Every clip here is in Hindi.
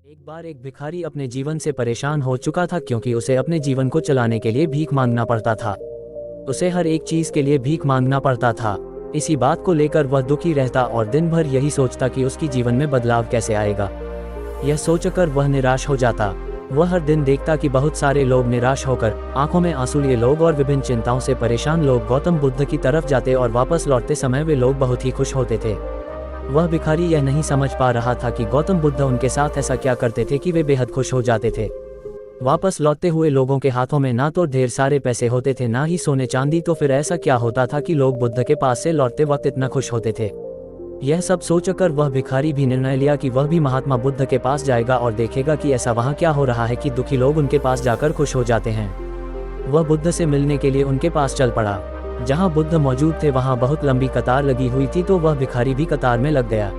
एक बार एक भिखारी अपने जीवन से परेशान हो चुका था क्योंकि उसे अपने जीवन को चलाने के लिए भीख मांगना पड़ता था। उसे हर एक चीज के लिए भीख मांगना पड़ता था। इसी बात को लेकर वह दुखी रहता और दिन भर यही सोचता कि उसकी जीवन में बदलाव कैसे आएगा। यह सोचकर वह निराश हो जाता। वह हर दिन देखता कि बहुत सारे लोग निराश होकर, आंखों में आंसू लिए लोग और विभिन्न चिंताओं से परेशान लोग गौतम बुद्ध की तरफ जाते और वापस लौटते समय वे लोग बहुत ही खुश होते थे। वह भिखारी यह नहीं समझ पा रहा था कि गौतम बुद्ध उनके साथ ऐसा क्या करते थे कि वे बेहद खुश हो जाते थे। वापस लौटते हुए लोगों के हाथों में ना तो ढेर सारे पैसे होते थे ना ही सोने चांदी, तो फिर ऐसा क्या होता था कि लोग बुद्ध के पास से लौटते वक्त इतना खुश होते थे। यह सब सोचकर वह भिखारी भी निर्णय लिया कि वह भी महात्मा बुद्ध के पास जाएगा और देखेगा कि ऐसा वहाँ क्या हो रहा है कि दुखी लोग उनके पास जाकर खुश हो जाते हैं। वह बुद्ध से मिलने के लिए उनके पास चल पड़ा। जहाँ बुद्ध मौजूद थे वहाँ बहुत लंबी कतार लगी हुई थी, तो वह भिखारी भी कतार में लग गया।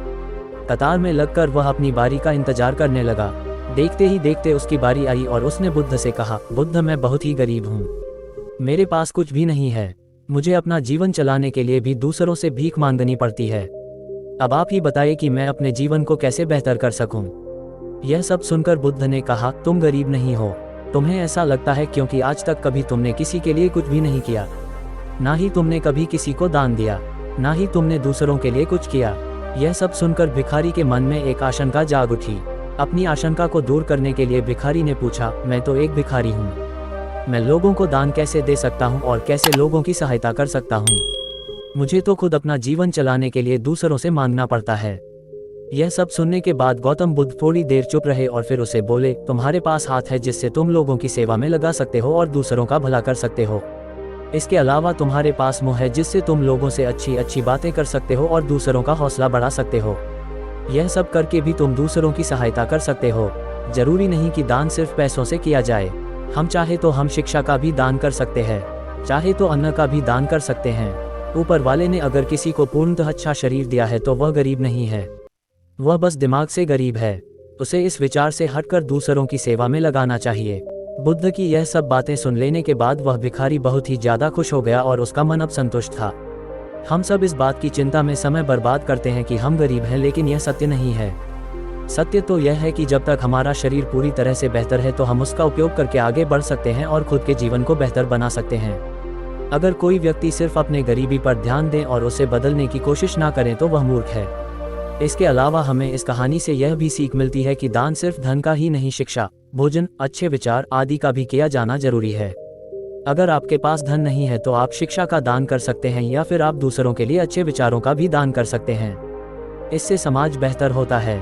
कतार में लगकर वह अपनी बारी का इंतजार करने लगा। देखते ही देखते उसकी बारी आई और उसने बुद्ध से कहा, बुद्ध मैं बहुत ही गरीब हूँ, मेरे पास कुछ भी नहीं है, मुझे अपना जीवन चलाने के लिए भी दूसरों से भीख मांगनी पड़ती है। अब आप ही बताइए कि मैं अपने जीवन को कैसे बेहतर कर सकूं। यह सब सुनकर बुद्ध ने कहा, तुम गरीब नहीं हो, तुम्हें ऐसा लगता है क्योंकि आज तक कभी तुमने किसी के लिए कुछ भी नहीं किया, ना ही तुमने कभी किसी को दान दिया, ना ही तुमने दूसरों के लिए कुछ किया। यह सब सुनकर भिखारी के मन में एक आशंका जाग उठी। अपनी आशंका को दूर करने के लिए भिखारी ने पूछा, मैं तो एक भिखारी हूँ, मैं लोगों को दान कैसे दे सकता हूँ और कैसे लोगों की सहायता कर सकता हूँ। मुझे तो खुद अपना जीवन चलाने के लिए दूसरों से मांगना पड़ता है। यह सब सुनने के बाद गौतम बुद्ध थोड़ी देर चुप रहे और फिर उसे बोले, तुम्हारे पास हाथ है जिससे तुम लोगों की सेवा में लगा सकते हो और दूसरों का भला कर सकते हो। इसके अलावा तुम्हारे पास मुंह है जिससे तुम लोगों से अच्छी अच्छी बातें कर सकते हो और दूसरों का हौसला बढ़ा सकते हो। यह सब करके भी तुम दूसरों की सहायता कर सकते हो। जरूरी नहीं कि दान सिर्फ पैसों से किया जाए, हम चाहे तो हम शिक्षा का भी दान कर सकते हैं, चाहे तो अन्न का भी दान कर सकते हैं। ऊपर वाले ने अगर किसी को पूर्णतः अच्छा शरीर दिया है तो वह गरीब नहीं है, वह बस दिमाग से गरीब है। उसे इस विचार से हटकर दूसरों की सेवा में लगाना चाहिए। बुद्ध की यह सब बातें सुन लेने के बाद वह भिखारी बहुत ही ज्यादा खुश हो गया और उसका मन अब संतुष्ट था। हम सब इस बात की चिंता में समय बर्बाद करते हैं कि हम गरीब हैं, लेकिन यह सत्य नहीं है। सत्य तो यह है कि जब तक हमारा शरीर पूरी तरह से बेहतर है तो हम उसका उपयोग करके आगे बढ़ सकते हैं और खुद के जीवन को बेहतर बना सकते हैं। अगर कोई व्यक्ति सिर्फ अपने गरीबी पर ध्यान दे और उसे बदलने की कोशिश ना करे तो वह मूर्ख है। इसके अलावा हमें इस कहानी से यह भी सीख मिलती है कि दान सिर्फ धन का ही नहीं, शिक्षा, भोजन, अच्छे विचार आदि का भी किया जाना जरूरी है। अगर आपके पास धन नहीं है तो आप शिक्षा का दान कर सकते हैं या फिर आप दूसरों के लिए अच्छे विचारों का भी दान कर सकते हैं। इससे समाज बेहतर होता है।